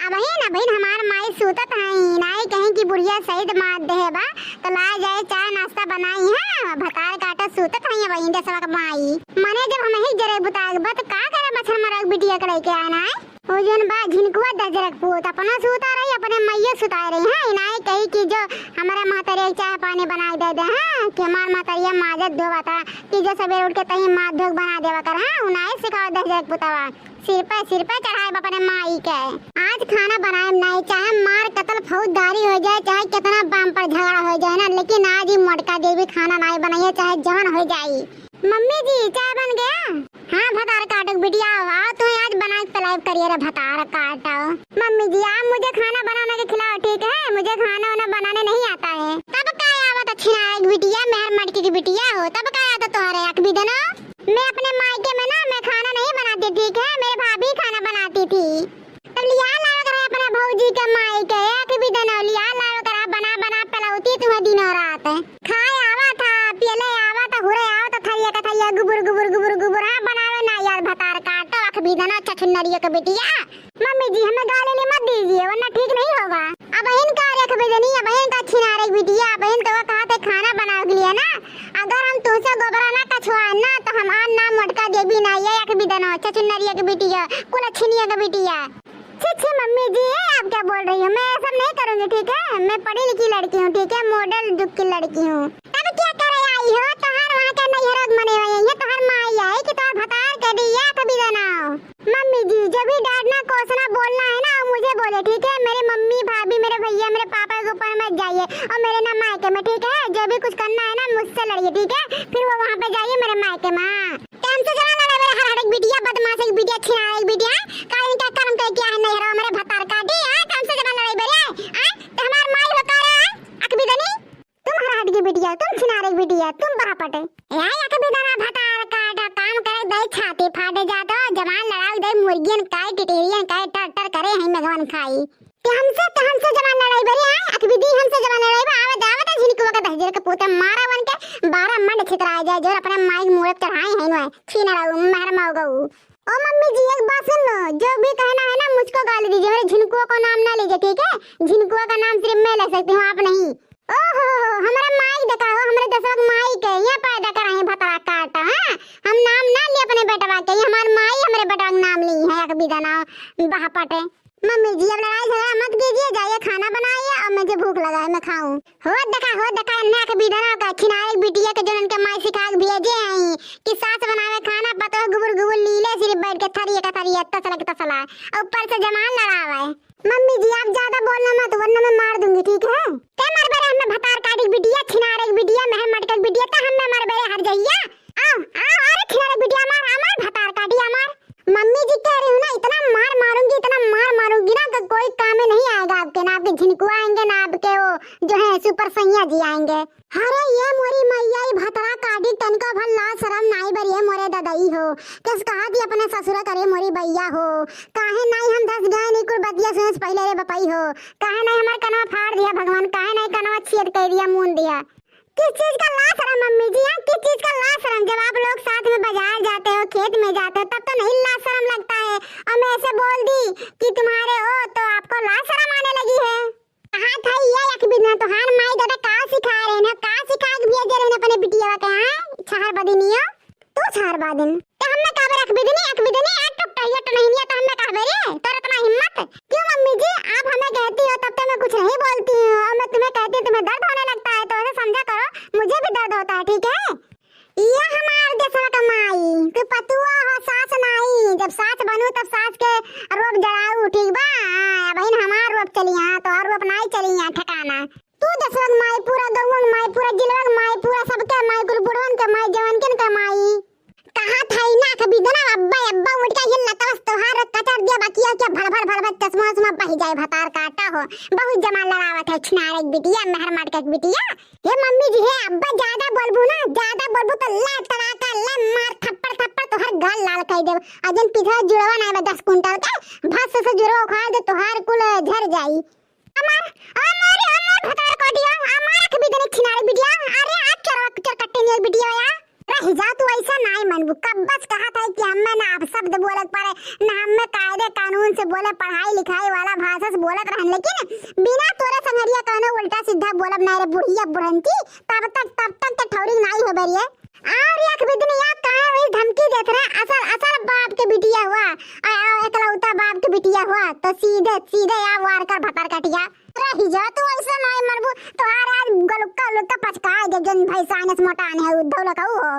अब है ना बहन हमार माई सूतत है नाई कहीं की बुढ़िया सहित मार दे बा तो ला जाए चाय नाश्ता बनाई है भतार काटा सूतत है बहन दे सबक माई मने जब हम ही जरे बुताग बत का करे मछर मरक बिटिया करे के आना है ओ जन बा झिनकुआ दजरक पूत अपना सूता रही अपने मैया सुता रही है नाई कहीं की जो हमारे मातरिया चाय पानी बना दे दे हैं कि हमार मातरिया माजत धोवा था कि जो सवेरे उठ के तही मात धोक बना देवा कर हां उनाई सिखाओ दजरक पुतावा सिर पे चढ़ाए अपने माई के आज खाना बनाए नहीं चाहे मार कतल फौजदारी हो जाए चाहे कितना बाम पर झगड़ा हो जाए ना लेकिन आज ही मोटका देवी खाना नहीं बनाइए चाहे जवान हो जाए। मम्मी जी चाय बन गया? हाँ भतार काटो बिटिया आओ तो आज बना के तलाब करिए रे भतार काटो। मम्मी जी आप मुझे खाना बनाने के खिलाओ ठीक है मुझे खाना वाना बनाने नहीं आता है। तब क्या आवत अच्छी ना एक बिटिया मेहर मटकी की बिटिया हो तब क्या आता तुम्हारे अक भी देना मैं अपने मायके में ना मैं खाना नहीं बनाती ठीक है मेरे भाभी खाना बनाती थी तो लिया लाओ कर अपने भौजी के मायके एक भी दिन लिया लाओ कर बना बना पलाउती तुम्हें दिन और रात खाए आवा था पीले आवा था हुरे आवा था थैया का थैया गुबुर गुबुर गुबुर गुबुर हां बनावे ना यार भतार काटो अख भी देना चचुन्नरिया के बिटिया। मम्मी जी हमें गाली मत दीजिए वरना ठीक नहीं होगा। अब इनका रख भी देनी अब इनका छिनारे बिटिया अब इन तो कहा थे खाना बनाओ के लिए ना अगर हम तुझसे गोबरा ना कछुआ ना तो हम आन नाम मटका देवी ना ये एक भी देना चचुन्नरिया के बिटिया कुल छिनिया के बिटिया। छी मम्मी जी आप क्या बोल रही हो मैं सब नहीं करूंगी ठीक है मैं पढ़ी लिखी लड़की हूँ ठीक है मॉडल युग की लड़की हूँ। तब क्या करे आई हो तोहर वहाँ के नैहरत मने हुए ये तोहर माई है कि तोहर भतार के दिया कभी देना। मम्मी जी जो भी डांटना कोसना बोलना है ना मुझे बोले ठीक है मेरे मम्मी भाभी मेरे भैया मेरे पापा के ऊपर मत जाइए और मेरे ना मायके में ठीक है जो भी कुछ करना है ना मुझसे लड़िए ठीक है फिर वो वहाँ पे जाइए मेरे मायके में टाइम से जरा लड़ा मेरे हर एक बिटिया बदमाश एक बिटिया छिना एक बिटिया काहे का कर्म कर क्या है नहीं रहा मेरे भतार काटी है टाइम से जरा लड़ाई बेरे आ तो हमार माई होता है अकबी दनी तुम हर हट की बिटिया तुम छिना एक बिटिया तुम बापटे यार अकबी दना भतार काटा काम करे दे छाती फाटे जातो जवान लड़ाई दे मुर्गियन काय टिटेरियन काय टर करे हैं भगवान खाई हमसे जवान लड़ाई बेरे आ अकबी दी हमसे जवान लड़ाई आवे दावत झिनकुआ का दहजर का पोता मारा बन के 12 मंड छितरा जाए जो अपने माई मुंह चढ़ाए हैं नो छीना रहू महर माओगू। ओ मम्मी जी एक बात सुन लो जो भी कहना है ना मुझको गाली दीजिए मेरे झिनकुआ का नाम ना लीजिए ठीक है झिनकुआ का नाम सिर्फ मैं ले सकती हूँ आप नहीं। ओहो हमारे माई दिखाओ हमारे दशरथ माई के यहाँ पैदा कराए भतरा काटा है हम नाम ना लिए अपने बेटवा के हमारे माई हमारे बेटा का नाम ली है एक भी देना बहापटे। मम्मी जी अब लड़ाई झगड़ा मत कीजिए जाइए खाना बनाइए और मुझे भूख लगा है मैं खाऊं। हो देखा नाक बिदना का खिनारे बिटिया के जनन के माई सिखा के भेजे हैं कि सास बनावे खाना पतो गुबुर गुबुर लीले सिर्फ बैठ के थरिया तसला और ऊपर से जमान लड़ावे। मम्मी जी आप ज्यादा बोलना मत वरना मैं मार दूंगी ठीक है ते मार बेरे हमें भतार काटी बिटिया छिनारे बिटिया मैं मटक बिटिया ता हमें मार बेरे हट जाइए आओ अरे छिनारे बिटिया मार भतार काटी मार। मम्मी जी कह रही हूँ ना इतना मार मारूंगी ना तो कोई काम में नहीं आएगा आपके ना आपके झिनकुआ आएंगे ना आपके वो जो है सुपर सैया जी आएंगे। अरे ये मोरी मैया भतरा काटी तनका भल ला शरम नाई बरिए मोरे ददाई हो किस कहा थी अपने ससुरा करे मोरी भैया हो काहे नहीं हम 10 गाय नहीं कुल बतिया सुन पहले रे बपाई हो काहे नहीं हमारे कनवा फाड़ दिया भगवान काहे नहीं कनवा छेद कर दिया मुंह दिया किस चीज का ला शरम मम्मी जी किस चीज का ला शरम जब आप लोग साथ में बाजार जाते हो खेत में जाते हो तब तो नहीं ला शरम लगता है और मैं ऐसे बोल दी कि तुम्हारे हो तो आपको ला शरम आने लगी है। कहा था ये एक बिना तो हार माई दादा का सिखा रहे ना का सिखा के भेज रहे अपने बिटिया के हां छहर बदिनिया तू छहर बदिन तो हमने का रख बिदनी एक टुकटा ये तो नहीं निया तो हमने कहा रे तोर इतना हिम्मत क्यों मम्मी जी आप हमें कहती हो तब तो मैं कुछ नहीं बोलती हूं और मैं तुम्हें कहती हूं तुम्हें दर्द होने लगता है तो ऐसे समझा करो मुझे भी दर्द होता है ठीक है। ये हमार देशवा का माई तू पतुआ हो सास नहीं जब सास बनू तब सास के रोप जड़ाऊ ठीक बा बहन हमार रोप चली हां तो और रोप नहीं चली हां ठिकाना तू दशरथ माई पूरा गौवन माई पूरा जिलवन माई पूरा सबके माई कुल बुढ़वन के माई जवान के माई कहा था ना कभी दना अब्बा उठ के हिल तवस तोहार कतर दिया बाकी क्या भल भल चश्मा बह जाए भतार काटा हो बहुत जमाल लड़ावत है छिनारे एक बिटिया मेहर मार के बिटिया। ये मम्मी जी है अब्बा ज्यादा बोलबू तो ला तड़ाका ला मार थप्पड़ तो हर गाल लाल कर दे अजन पिछा जुड़वा ना 10 कुंटल के भस से जुड़वा खा दे तोहार कुल झर जाई अमर भतार काटिया अमर कभी दने छिनारे बिटिया अरे आप चर कट्टे ने बिटिया या रह जा तू ऐसा नहीं मनबू कब बस कहा था कि हमें ना आप शब्द बोलत पारे ना हमें कायदे कानून से बोले पढ़ाई लिखाई वाला भाषा से बोलत रहन लेकिन बिना तोरे संगरिया कहने उल्टा सीधा बोलब नहीं रे बुढ़िया बुढ़ंती तब तक तो ठौरी नहीं हो बरिए और एक बिदन या काहे वही धमकी देत रहे असल बाप के बिटिया हुआ एकलौता बाप के बिटिया हुआ तो सीधे या वार कर भतर कटिया रही जा तू ऐसा नहीं मरबू तो आज गलुक्का पचका दे जन भैंसा ने मोटा ने उद्धव लकाऊ हो